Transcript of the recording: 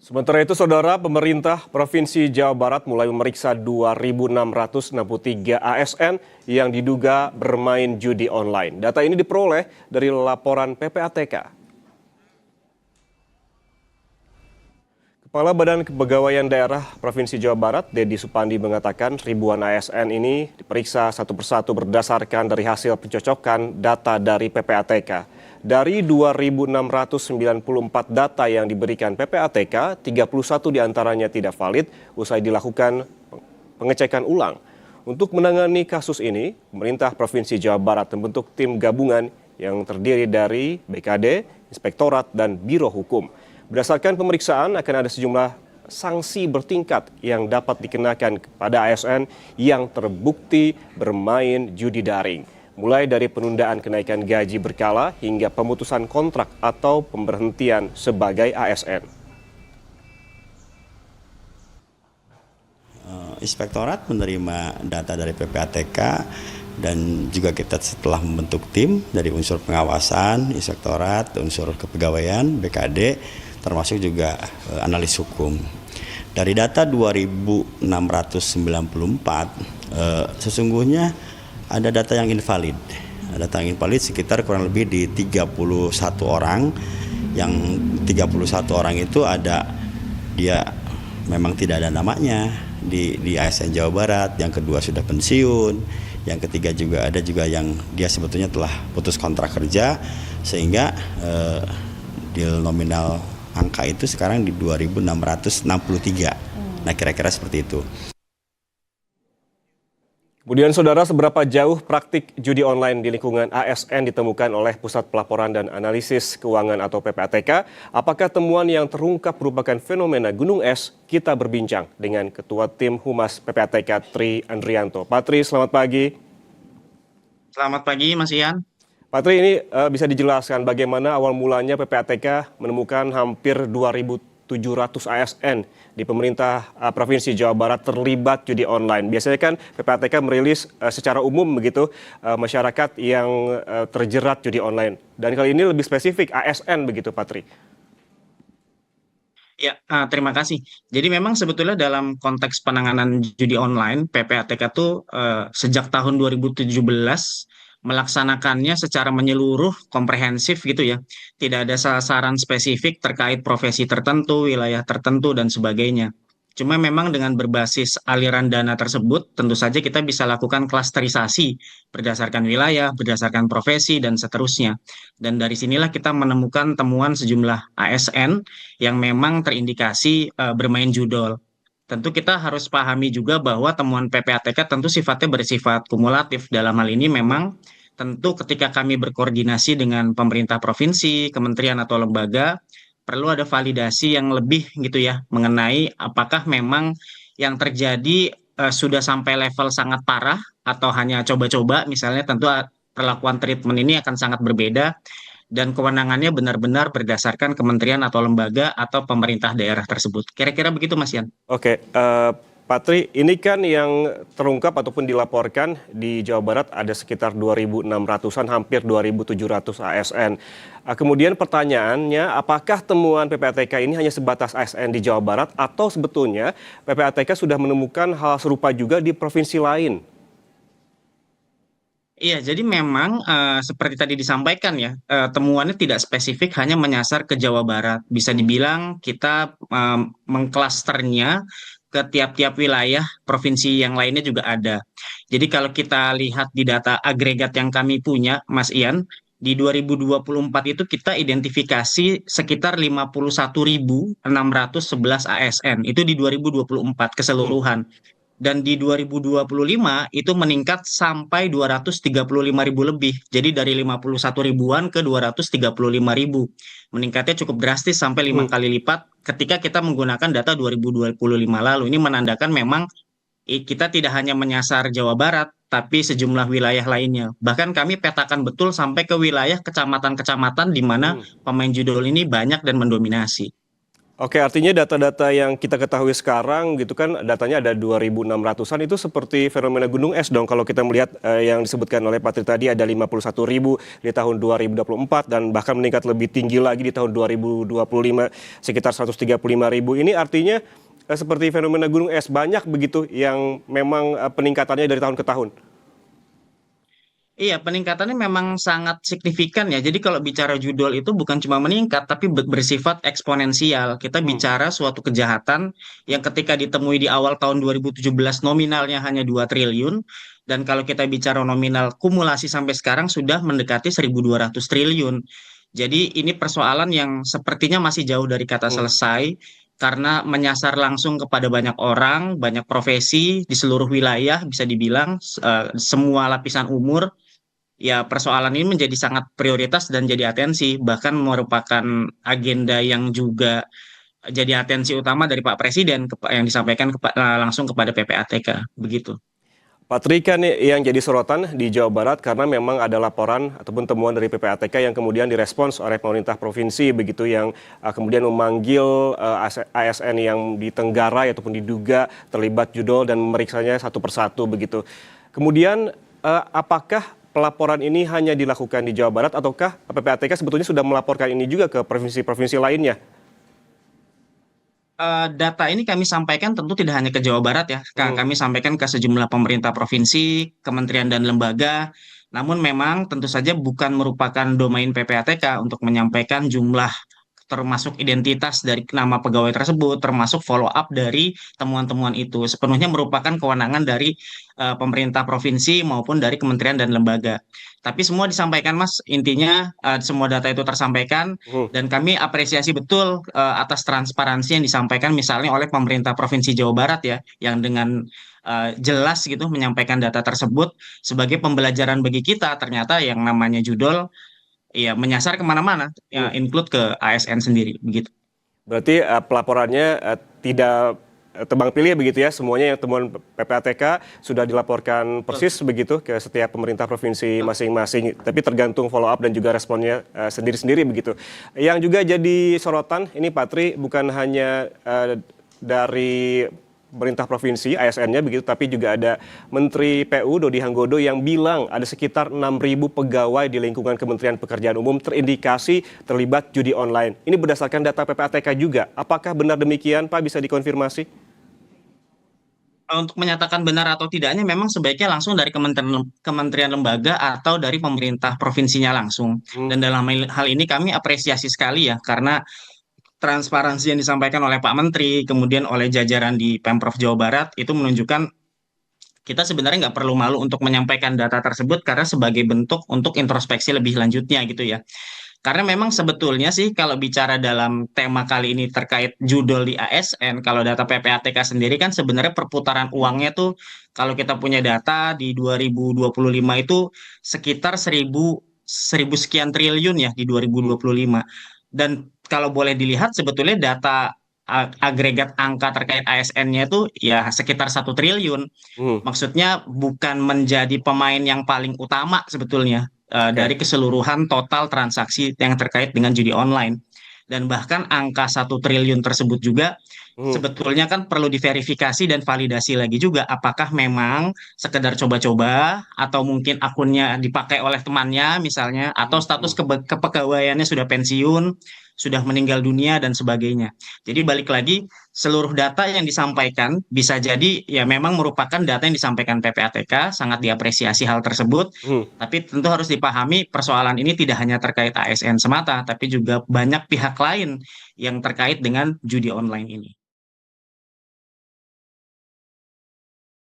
Sementara itu, Saudara, pemerintah Provinsi Jawa Barat mulai memeriksa 2.663 ASN yang diduga bermain judi online. Data ini diperoleh dari laporan PPATK. Kepala Badan Kepegawaian Daerah Provinsi Jawa Barat, Dedi Supandi, mengatakan ribuan ASN ini diperiksa satu persatu berdasarkan dari hasil pencocokan data dari PPATK. Dari 2.694 data yang diberikan PPATK, 31 diantaranya tidak valid usai dilakukan pengecekan ulang. Untuk menangani kasus ini, pemerintah Provinsi Jawa Barat membentuk tim gabungan yang terdiri dari BKD, Inspektorat, dan Biro Hukum. Berdasarkan pemeriksaan, akan ada sejumlah sanksi bertingkat yang dapat dikenakan kepada ASN yang terbukti bermain judi daring. Mulai dari penundaan kenaikan gaji berkala hingga pemutusan kontrak atau pemberhentian sebagai ASN. Inspektorat menerima data dari PPATK dan juga kita setelah membentuk tim dari unsur pengawasan, Inspektorat, unsur kepegawaian, BKD, termasuk juga analis hukum. Dari data 2.694, sesungguhnya ada data yang invalid. Data yang invalid sekitar kurang lebih di 31 orang. Yang 31 orang itu ada dia memang tidak ada namanya di ASN Jawa Barat, yang kedua sudah pensiun, yang ketiga juga ada juga yang dia sebetulnya telah putus kontrak kerja, sehingga deal nominal angka itu sekarang di 2.663. Nah, kira-kira seperti itu. Kemudian, Saudara, seberapa jauh praktik judi online di lingkungan ASN ditemukan oleh Pusat Pelaporan dan Analisis Keuangan atau PPATK? Apakah temuan yang terungkap merupakan fenomena gunung es? Kita berbincang dengan Ketua Tim Humas PPATK, Tri Andrianto. Pak Tri, selamat pagi. Selamat pagi, Mas Ian. Pak Tri, ini bisa dijelaskan bagaimana awal mulanya PPATK menemukan hampir 2.700 ASN di pemerintah Provinsi Jawa Barat terlibat judi online. Biasanya kan PPATK merilis secara umum begitu masyarakat yang terjerat judi online. Dan kali ini lebih spesifik ASN begitu, Pak Tri. Ya, terima kasih. Jadi memang sebetulnya dalam konteks penanganan judi online, PPATK itu sejak tahun 2017 melaksanakannya secara menyeluruh, komprehensif gitu ya. Tidak ada sasaran spesifik terkait profesi tertentu, wilayah tertentu, dan sebagainya. Cuma memang dengan berbasis aliran dana tersebut, tentu saja kita bisa lakukan klasterisasi berdasarkan wilayah, berdasarkan profesi, dan seterusnya. Dan dari sinilah kita menemukan temuan sejumlah ASN yang memang terindikasi bermain judol. Tentu kita harus pahami juga bahwa temuan PPATK tentu sifatnya bersifat kumulatif. Dalam hal ini memang tentu ketika kami berkoordinasi dengan pemerintah provinsi, kementerian atau lembaga, perlu ada validasi yang lebih gitu ya mengenai apakah memang yang terjadi sudah sampai level sangat parah atau hanya coba-coba. Misalnya tentu perlakuan treatment ini akan sangat berbeda dan kewenangannya benar-benar berdasarkan kementerian atau lembaga atau pemerintah daerah tersebut. Kira-kira begitu, Mas Yan. Oke, Pak Tri, ini kan yang terungkap ataupun dilaporkan di Jawa Barat ada sekitar 2.600-an, hampir 2.700 ASN. Kemudian pertanyaannya, apakah temuan PPATK ini hanya sebatas ASN di Jawa Barat atau sebetulnya PPATK sudah menemukan hal serupa juga di provinsi lain? Iya, jadi memang seperti tadi disampaikan ya, temuannya tidak spesifik hanya menyasar ke Jawa Barat. Bisa dibilang kita mengklasternya ke tiap-tiap wilayah provinsi yang lainnya juga ada. Jadi kalau kita lihat di data agregat yang kami punya, Mas Ian, di 2024 itu kita identifikasi sekitar 51.611 ASN. Itu di 2024 keseluruhan. Dan di 2025 itu meningkat sampai 235.000 lebih. Jadi dari 51 ribuan ke 235.000. Meningkatnya cukup drastis sampai 5 kali lipat ketika kita menggunakan data 2025 lalu. Ini menandakan memang kita tidak hanya menyasar Jawa Barat, tapi sejumlah wilayah lainnya. Bahkan kami petakan betul sampai ke wilayah kecamatan-kecamatan di mana pemain judul ini banyak dan mendominasi. Oke, artinya data-data yang kita ketahui sekarang gitu kan datanya ada 2.600-an itu seperti fenomena gunung es dong kalau kita melihat yang disebutkan oleh Patri tadi ada 51.000 di tahun 2024 dan bahkan meningkat lebih tinggi lagi di tahun 2025 sekitar 135.000. Ini artinya seperti fenomena gunung es banyak begitu yang memang peningkatannya dari tahun ke tahun. Iya, peningkatannya memang sangat signifikan ya. Jadi kalau bicara judul itu bukan cuma meningkat, tapi bersifat eksponensial. Kita Hmm. bicara suatu kejahatan yang ketika ditemui di awal tahun 2017 nominalnya hanya 2 triliun. Dan kalau kita bicara nominal kumulasi sampai sekarang sudah mendekati 1.200 triliun. Jadi ini persoalan yang sepertinya masih jauh dari kata Hmm. selesai. Karena menyasar langsung kepada banyak orang, banyak profesi di seluruh wilayah, bisa dibilang semua lapisan umur. Ya, persoalan ini menjadi sangat prioritas dan jadi atensi, bahkan merupakan agenda yang juga jadi atensi utama dari Pak Presiden yang disampaikan langsung kepada PPATK, begitu. Pak Tri, kan yang jadi sorotan di Jawa Barat karena memang ada laporan ataupun temuan dari PPATK yang kemudian direspons oleh pemerintah provinsi begitu yang kemudian memanggil ASN yang di Tenggarai ataupun diduga terlibat judol dan memeriksanya satu persatu begitu. Kemudian apakah pelaporan ini hanya dilakukan di Jawa Barat ataukah PPATK sebetulnya sudah melaporkan ini juga ke provinsi-provinsi lainnya? Data ini kami sampaikan tentu tidak hanya ke Jawa Barat ya, Hmm. kami sampaikan ke sejumlah pemerintah provinsi, kementerian dan lembaga. Namun memang tentu saja bukan merupakan domain PPATK untuk menyampaikan jumlah termasuk identitas dari nama pegawai tersebut, termasuk follow up dari temuan-temuan itu. Sepenuhnya merupakan kewenangan dari pemerintah provinsi maupun dari kementerian dan lembaga. Tapi semua disampaikan, Mas. Intinya semua data itu tersampaikan Hmm. dan kami apresiasi betul atas transparansi yang disampaikan misalnya oleh pemerintah Provinsi Jawa Barat ya, yang dengan jelas gitu menyampaikan data tersebut sebagai pembelajaran bagi kita. Ternyata yang namanya judul ya menyasar kemana-mana, Hmm. ya, include ke ASN sendiri, begitu. Berarti pelaporannya tidak tebang pilih begitu ya, semuanya yang temuan PPATK sudah dilaporkan Betul, persis begitu ke setiap pemerintah provinsi betul. masing-masing, tapi tergantung follow up dan juga responnya sendiri-sendiri begitu. Yang juga jadi sorotan ini Pak Tri bukan hanya dari pemerintah provinsi ASN-nya begitu, tapi juga ada Menteri PU Dodi Hanggodo yang bilang ada sekitar 6.000 pegawai di lingkungan Kementerian Pekerjaan Umum terindikasi terlibat judi online. Ini berdasarkan data PPATK juga. Apakah benar demikian, Pak? Bisa dikonfirmasi? Untuk menyatakan benar atau tidaknya memang sebaiknya langsung dari kementerian lembaga atau dari pemerintah provinsinya langsung. Hmm. Dan dalam hal ini kami apresiasi sekali ya, karena transparansi yang disampaikan oleh Pak Menteri, kemudian oleh jajaran di Pemprov Jawa Barat, itu menunjukkan kita sebenarnya nggak perlu malu untuk menyampaikan data tersebut karena sebagai bentuk untuk introspeksi lebih lanjutnya gitu ya. Karena memang sebetulnya sih kalau bicara dalam tema kali ini terkait judul di ASN, kalau data PPATK sendiri kan sebenarnya perputaran uangnya tuh kalau kita punya data di 2025 itu sekitar 1000 sekian triliun ya di Hmm. 2025. Dan kalau boleh dilihat sebetulnya data agregat angka terkait ASN-nya itu ya sekitar 1 triliun. Hmm. Maksudnya bukan menjadi pemain yang paling utama sebetulnya dari Oke. keseluruhan total transaksi yang terkait dengan judi online. Dan bahkan angka 1 triliun tersebut juga Hmm. sebetulnya kan perlu diverifikasi dan validasi lagi juga apakah memang sekedar coba-coba atau mungkin akunnya dipakai oleh temannya misalnya atau Hmm. status kepegawaiannya sudah pensiun, sudah meninggal dunia dan sebagainya. Jadi balik lagi seluruh data yang disampaikan bisa jadi ya memang merupakan data yang disampaikan PPATK, sangat diapresiasi hal tersebut, Hmm. tapi tentu harus dipahami persoalan ini tidak hanya terkait ASN semata, tapi juga banyak pihak lain yang terkait dengan judi online ini.